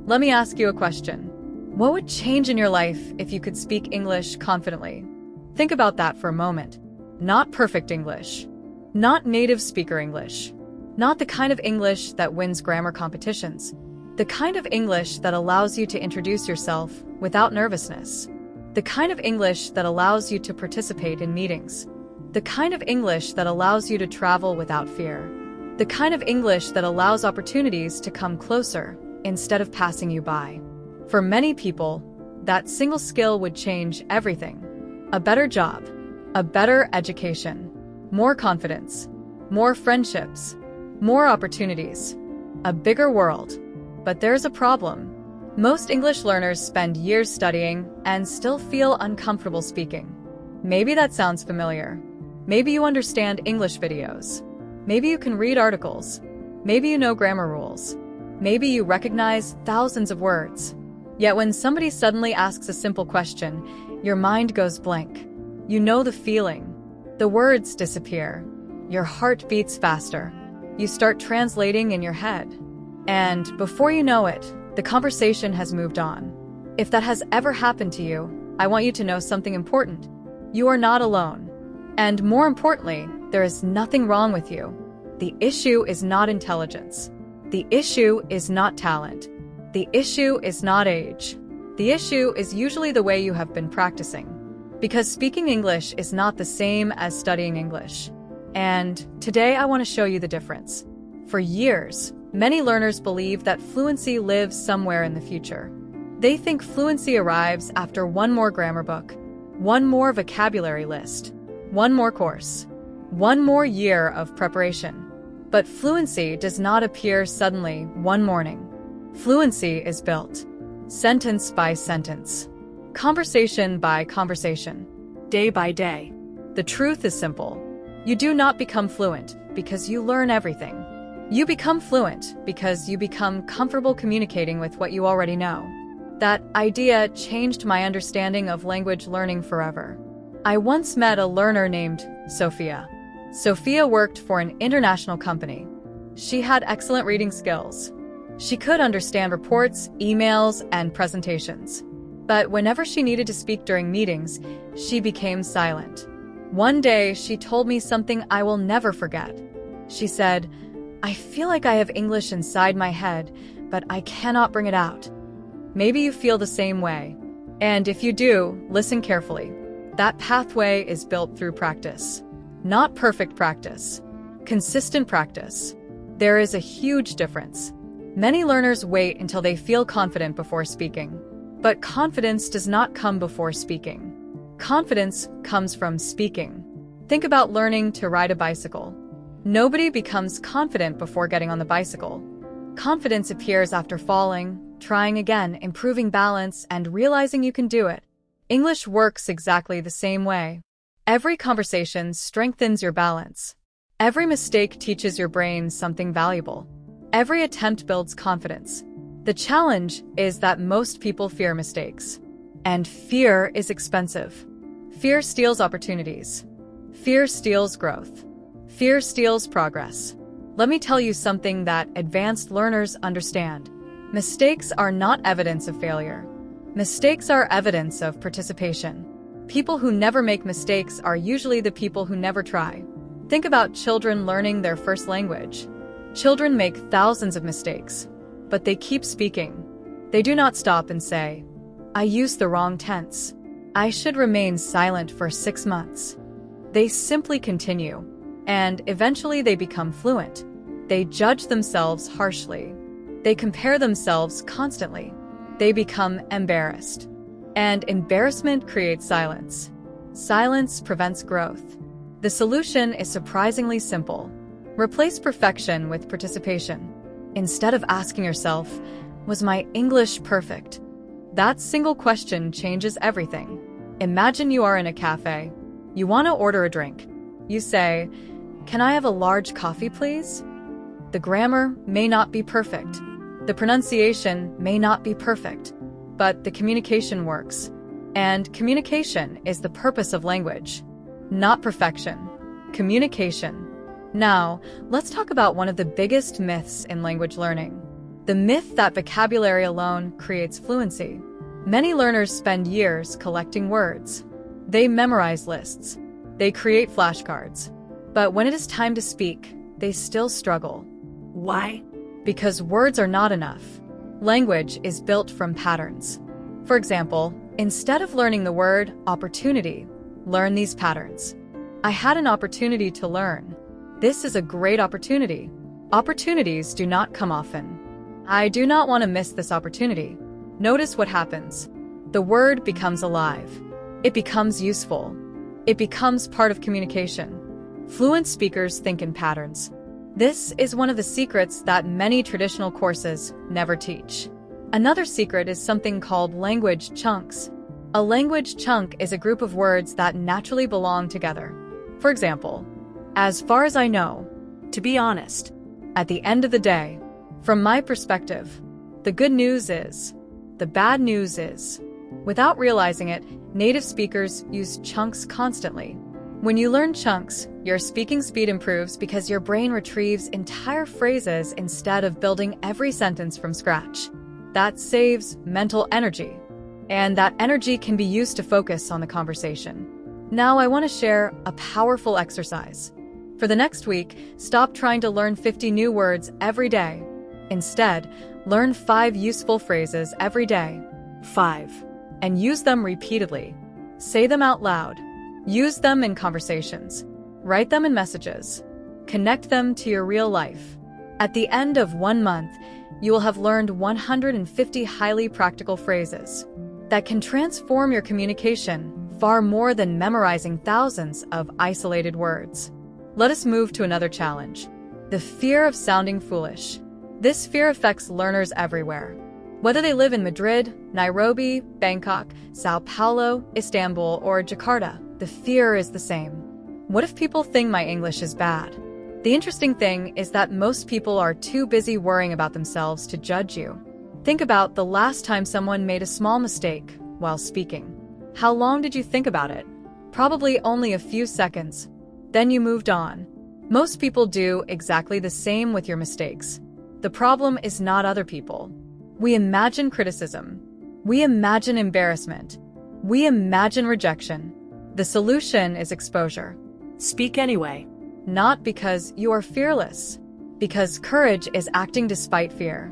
Let me ask you a question. What would change in your life if you could speak English confidently? Think about that for a moment. Not perfect English. Not native speaker English. Not the kind of English that wins grammar competitions. The kind of English that allows you to introduce yourself without nervousness. The kind of English that allows you to participate in meetings. The kind of English that allows you to travel without fear. The kind of English that allows opportunities to come closer instead of passing you by. For many people, that single skill would change everything. A better job, a better education, more confidence, more friendships, more opportunities, a bigger world. But there's a problem. Most English learners spend years studying and still feel uncomfortable speaking. Maybe that sounds familiar. Maybe you understand English videos. Maybe you can read articles. Maybe you know grammar rules. Maybe you recognize thousands of words. Yet when somebody suddenly asks a simple question, your mind goes blank. You know the feeling. The words disappear. Your heart beats faster. You start translating in your head. And before you know it, the conversation has moved on. If that has ever happened to you, I want you to know something important. You are not alone. And more importantly, there is nothing wrong with you. The issue is not intelligence. The issue is not talent. The issue is not age. The issue is usually the way you have been practicing. Because speaking English is not the same as studying English. And today I want to show you the difference. For years, many learners believe that fluency lives somewhere in the future. They think fluency arrives after one more grammar book, one more vocabulary list, one more course, one more year of preparation. But fluency does not appear suddenly one morning. Fluency is built, sentence by sentence, conversation by conversation, day by day. The truth is simple. You do not become fluent because you learn everything. You become fluent because you become comfortable communicating with what you already know. That idea changed my understanding of language learning forever. I once met a learner named Sophia. Sophia worked for an international company. She had excellent reading skills. She could understand reports, emails, and presentations. But whenever she needed to speak during meetings, she became silent. One day, she told me something I will never forget. She said, "I feel like I have English inside my head, but I cannot bring it out." Maybe you feel the same way. And if you do, listen carefully. That pathway is built through practice. Not perfect practice. Consistent practice. There is a huge difference. Many learners wait until they feel confident before speaking. But confidence does not come before speaking. Confidence comes from speaking. Think about learning to ride a bicycle. Nobody becomes confident before getting on the bicycle. Confidence appears after falling, trying again, improving balance, and realizing you can do it. English works exactly the same way. Every conversation strengthens your balance. Every mistake teaches your brain something valuable. Every attempt builds confidence. The challenge is that most people fear mistakes. And fear is expensive. Fear steals opportunities. Fear steals growth. Fear steals progress. Let me tell you something that advanced learners understand. Mistakes are not evidence of failure. Mistakes are evidence of participation. People who never make mistakes are usually the people who never try. Think about children learning their first language. Children make thousands of mistakes, but they keep speaking. They do not stop and say, "I used the wrong tense. I should remain silent for 6 months." They simply continue, and eventually they become fluent. They judge themselves harshly. They compare themselves constantly. They become embarrassed. And embarrassment creates silence. Silence prevents growth. The solution is surprisingly simple. Replace perfection with participation. Instead of asking yourself, "Was my English perfect?" That single question changes everything. Imagine you are in a cafe. You want to order a drink. You say, "Can I have a large coffee, please?" The grammar may not be perfect. The pronunciation may not be perfect. But the communication works. And communication is the purpose of language. Not perfection. Communication. Now, let's talk about one of the biggest myths in language learning. The myth that vocabulary alone creates fluency. Many learners spend years collecting words. They memorize lists. They create flashcards. But when it is time to speak, they still struggle. Why? Because words are not enough. Language is built from patterns. For example, instead of learning the word opportunity, learn these patterns. I had an opportunity to learn. This is a great opportunity. Opportunities do not come often. I do not want to miss this opportunity. Notice what happens. The word becomes alive. It becomes useful. It becomes part of communication. Fluent speakers think in patterns. This is one of the secrets that many traditional courses never teach. Another secret is something called language chunks. A language chunk is a group of words that naturally belong together. For example, as far as I know, To be honest. at the end of the day, from my perspective, the good news is, the bad news is. Without realizing it, native speakers use chunks constantly. When you learn chunks, your speaking speed improves because your brain retrieves entire phrases instead of building every sentence from scratch. That saves mental energy, and that energy can be used to focus on the conversation. Now I want to share a powerful exercise. For the next week, stop trying to learn 50 new words every day. Instead, learn 5 useful phrases every day. 5. And use them repeatedly. Say them out loud. Use them in conversations. Write them in messages. Connect them to your real life. At the end of 1 month, you will have learned 150 highly practical phrases that can transform your communication far more than memorizing thousands of isolated words. Let us move to another challenge. The fear of sounding foolish. This fear affects learners everywhere. Whether they live in Madrid, Nairobi, Bangkok, Sao Paulo, Istanbul, or Jakarta, the fear is the same. What if people think my English is bad? The interesting thing is that most people are too busy worrying about themselves to judge you. Think about the last time someone made a small mistake while speaking. How long did you think about it? Probably only a few seconds. Then you moved on. Most people do exactly the same with your mistakes. The problem is not other people. We imagine criticism. We imagine embarrassment. We imagine rejection. The solution is exposure. Speak anyway. Not because you are fearless, because courage is acting despite fear.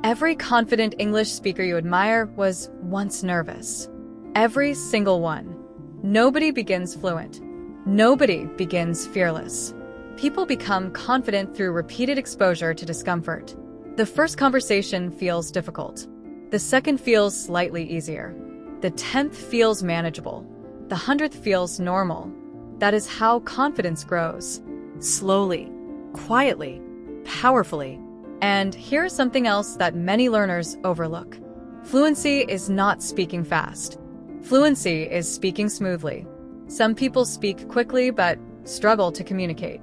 Every confident English speaker you admire was once nervous. Every single one. Nobody begins fluent. Nobody begins fearless. People become confident through repeated exposure to discomfort. The first conversation feels difficult. The second feels slightly easier. The 10th feels manageable. The 100th feels normal. That is how confidence grows. Slowly, quietly, powerfully. And here's something else that many learners overlook. Fluency is not speaking fast. Fluency is speaking smoothly. Some people speak quickly but struggle to communicate.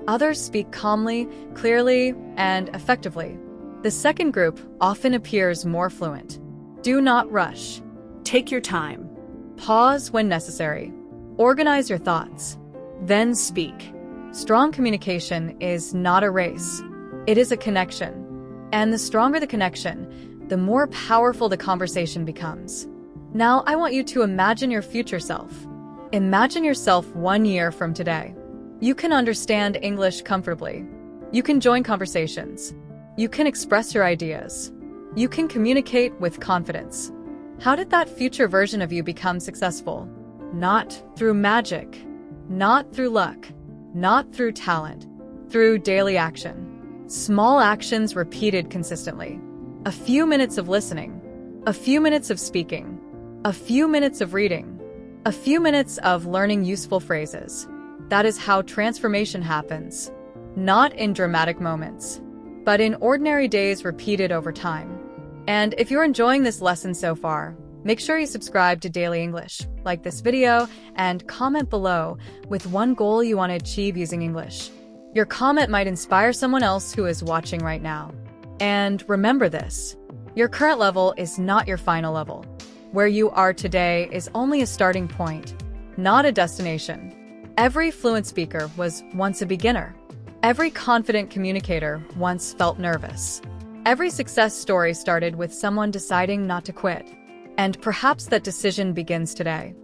Others speak calmly, clearly, and effectively. The second group often appears more fluent. Do not rush. Take your time. Pause when necessary. Organize your thoughts. Then speak. Strong communication is not a race. It is a connection. And the stronger the connection, the more powerful the conversation becomes. Now I want you to imagine your future self. Imagine yourself 1 year from today. You can understand English comfortably. You can join conversations. You can express your ideas. You can communicate with confidence. How did that future version of you become successful? Not through magic. Not through luck. Not through talent. Through daily action. Small actions repeated consistently. A few minutes of listening. A few minutes of speaking. A few minutes of reading. A few minutes of learning useful phrases. That is how transformation happens. Not in dramatic moments, but in ordinary days repeated over time. And if you're enjoying this lesson so far, make sure you subscribe to Daily English, like this video, and comment below with one goal you want to achieve using English. Your comment might inspire someone else who is watching right now. And remember this, your current level is not your final level. Where you are today is only a starting point, not a destination. Every fluent speaker was once a beginner. Every confident communicator once felt nervous. Every success story started with someone deciding not to quit. And perhaps that decision begins today.